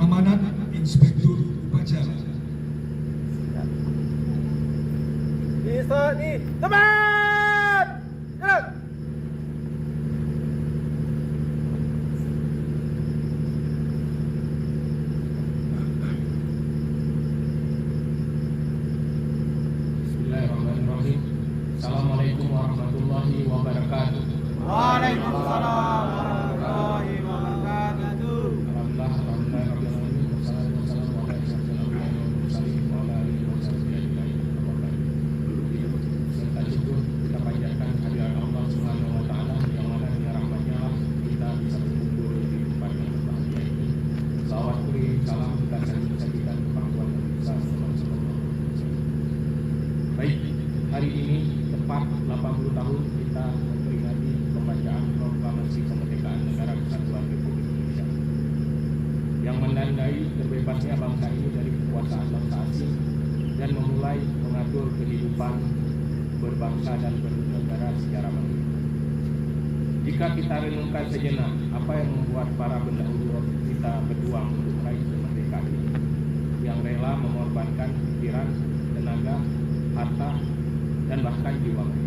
amanat Inspektur Upacara. Bisa nih, teman! Jalan! Bismillahirrahmanirrahim. Assalamualaikum warahmatullahi wabarakatuh. Waalaikumsalam warahmatullahi wabarakatuh. Alhamdulillah, rabbil alamin. Wassalatu wassalamu ala asyrofil anbiya'i wal mursalin wa ala alihi wa sahbihi ajma'in. Serta syukur kita panjatkan kehadirat Allah Subhanahu wa taala yang mana dengan rahmatnya lah kita bisa berkumpul di tempat yang berbahagia ini. Salawat beri salam kita sajikan kepangkuan Nabi besar sallallahu alaihi wasallam. Baik, hari ini tepat 80 tahun kita memperingati pembacaan proklamasi kemerdekaan negara kesatuan Republik Indonesia yang menandai terbebasnya bangsa ini dari kekuasaan bangsa asing dan memulai mengatur kehidupan berbangsa dan bernegara secara mandiri. Jika kita renungkan sejenak apa yang membuat para pendahulu kita berjuang untuk meraih kemerdekaan ini, yang rela mengorbankan pikiran, tenaga, harta, dan bahkan jiwa mereka.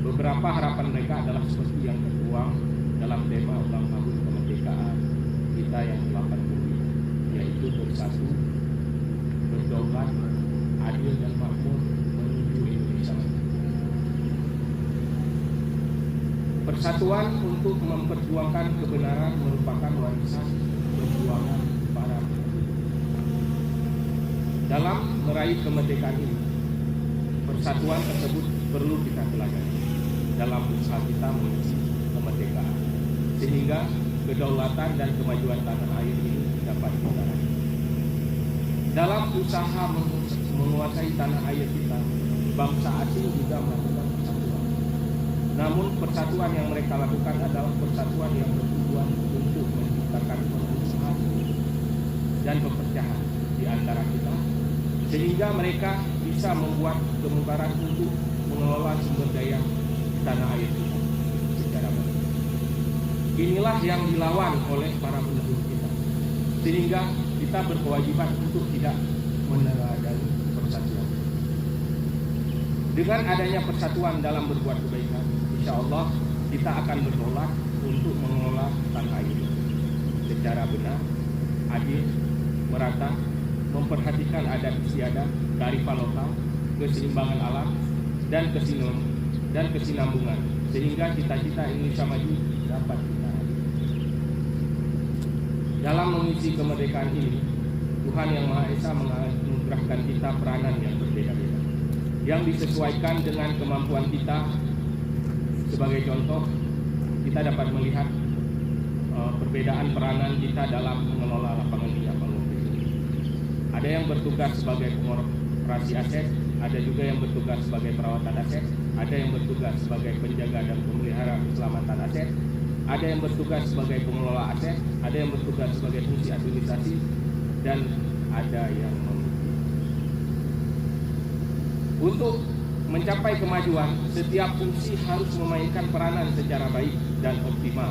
Beberapa harapan mereka adalah seperti yang tertuang dalam tema ulang tahun kemerdekaan kita yang ke-80, yaitu bersatu, berdaulat, adil dan makmur menuju Indonesia Maju. Persatuan untuk memperjuangkan kebenaran merupakan warisan perjuangan para pendahulu. Dalam meraih kemerdekaan ini, persatuan tersebut perlu kita pelajari dalam usaha kita menuju kemerdekaan, sehingga kedaulatan dan kemajuan tanah air ini dapat kita raih. Dalam usaha menguasai tanah air kita, bangsa asing juga melakukan persatuan. Namun persatuan yang mereka lakukan adalah persatuan yang bertujuan untuk menciptakan permusuhan dan perpecahan di antara kita, sehingga mereka bisa membuat kemungkaran untuk mengelola sumber daya tanah air kita secara baik. Inilah yang dilawan oleh para pendahulu kita, sehingga kita berkewajiban untuk tidak meneladani persatuan. Dengan adanya persatuan dalam berbuat kebaikan, insya Allah kita akan berdaulat untuk mengelola tanah air secara benar, adil, merata, memperhatikan adat istiadat, kearifan lokal, keseimbangan alam, dan kesinambungan, sehingga cita-cita Indonesia Maju dapat kita raih. Dalam mengisi kemerdekaan ini, Tuhan Yang Maha Esa menganugerahkan kita peranan yang berbeda-beda, yang disesuaikan dengan kemampuan kita. Sebagai contoh, kita dapat melihat perbedaan peranan kita dalam mengelola lapangan minyak Bangladesh. Ada yang bertugas sebagai pengoperasi aset, ada juga yang bertugas sebagai perawatan aset, ada yang bertugas sebagai penjaga dan pemelihara keselamatan aset, ada yang bertugas sebagai pengelola aset, ada yang bertugas sebagai fungsi administrasi, dan ada yang memimpin. Untuk mencapai kemajuan, setiap fungsi harus memainkan peranan secara baik dan optimal,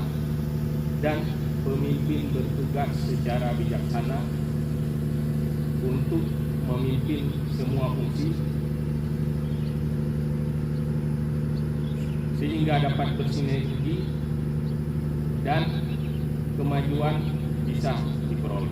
dan pemimpin bertugas secara bijaksana untuk memimpin semua fungsi sehingga dapat bersinergi dan kemajuan bisa diperoleh.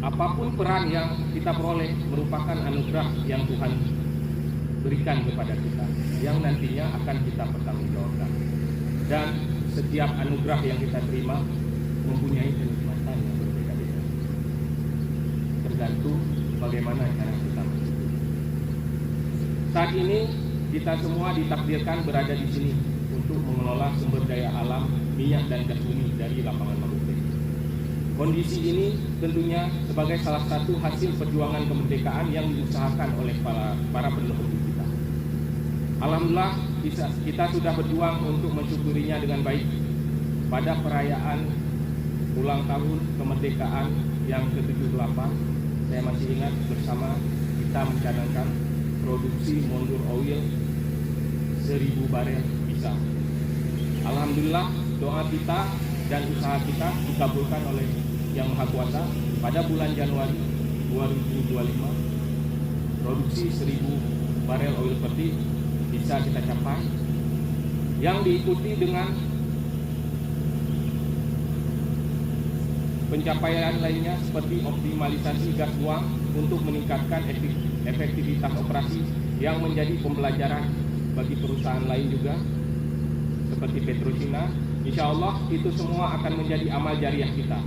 Apapun peran yang kita peroleh merupakan anugerah yang Tuhan berikan kepada kita, yang nantinya akan kita pertanggungjawabkan. Dan setiap anugerah yang kita terima mempunyai kenikmatan yang berbeda-beda, tergantung bagaimana cara kita mensyukuri. Saat ini kita semua ditakdirkan berada di sini untuk mengelola sumber daya alam minyak dan gas bumi dari lapangan Maluku. Kondisi ini tentunya sebagai salah satu hasil perjuangan kemerdekaan yang diusahakan oleh para pendahulu kita. Alhamdulillah kita sudah berjuang untuk mensyukurinya dengan baik. Pada perayaan ulang tahun kemerdekaan yang ke-78, saya masih ingat bersama kita mencanangkan produksi Mondur Oil 1000 barel bisa. Alhamdulillah, doa kita dan usaha kita dikabulkan oleh Yang Maha Kuasa. Pada bulan Januari 2025, produksi 1000 barel oil peti bisa kita capai, yang diikuti dengan pencapaian lainnya seperti optimalisasi gas buang untuk meningkatkan efektivitas operasi yang menjadi pembelajaran bagi perusahaan lain juga seperti Petrochina. Insya Allah itu semua akan menjadi amal jariah kita.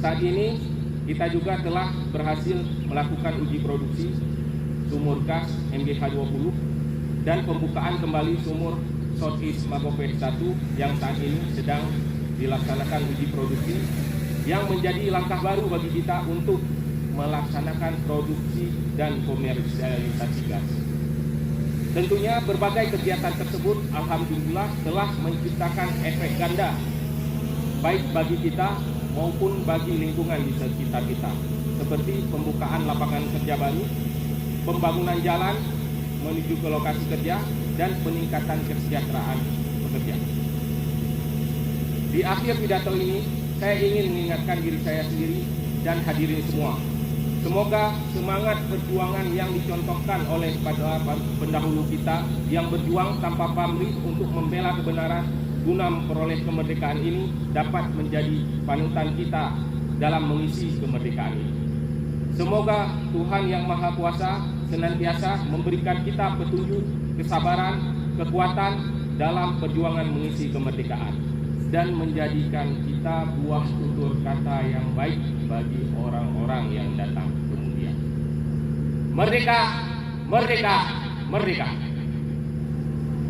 Saat ini kita juga telah berhasil melakukan uji produksi sumur gas MGH20 dan pembukaan kembali sumur Southeast Magopet 1 yang saat ini sedang dilaksanakan uji produksi, yang menjadi langkah baru bagi kita untuk melaksanakan produksi dan komersialisasi gas. Tentunya berbagai kegiatan tersebut alhamdulillah telah menciptakan efek ganda baik bagi kita maupun bagi lingkungan di sekitar kita, seperti pembukaan lapangan kerja baru, pembangunan jalan menuju ke lokasi kerja, dan peningkatan kesejahteraan pekerja. Di akhir pidato ini, saya ingin mengingatkan diri saya sendiri dan hadirin semua. Semoga semangat perjuangan yang dicontohkan oleh para pendahulu kita yang berjuang tanpa pamrih untuk membela kebenaran guna memperoleh kemerdekaan ini dapat menjadi panutan kita dalam mengisi kemerdekaan ini. Semoga Tuhan Yang Maha Kuasa senantiasa memberikan kita petunjuk, kesabaran, kekuatan dalam perjuangan mengisi kemerdekaan, dan menjadikan kita buah tutur kata yang baik bagi orang-orang yang datang kemudian. Merdeka, merdeka, merdeka.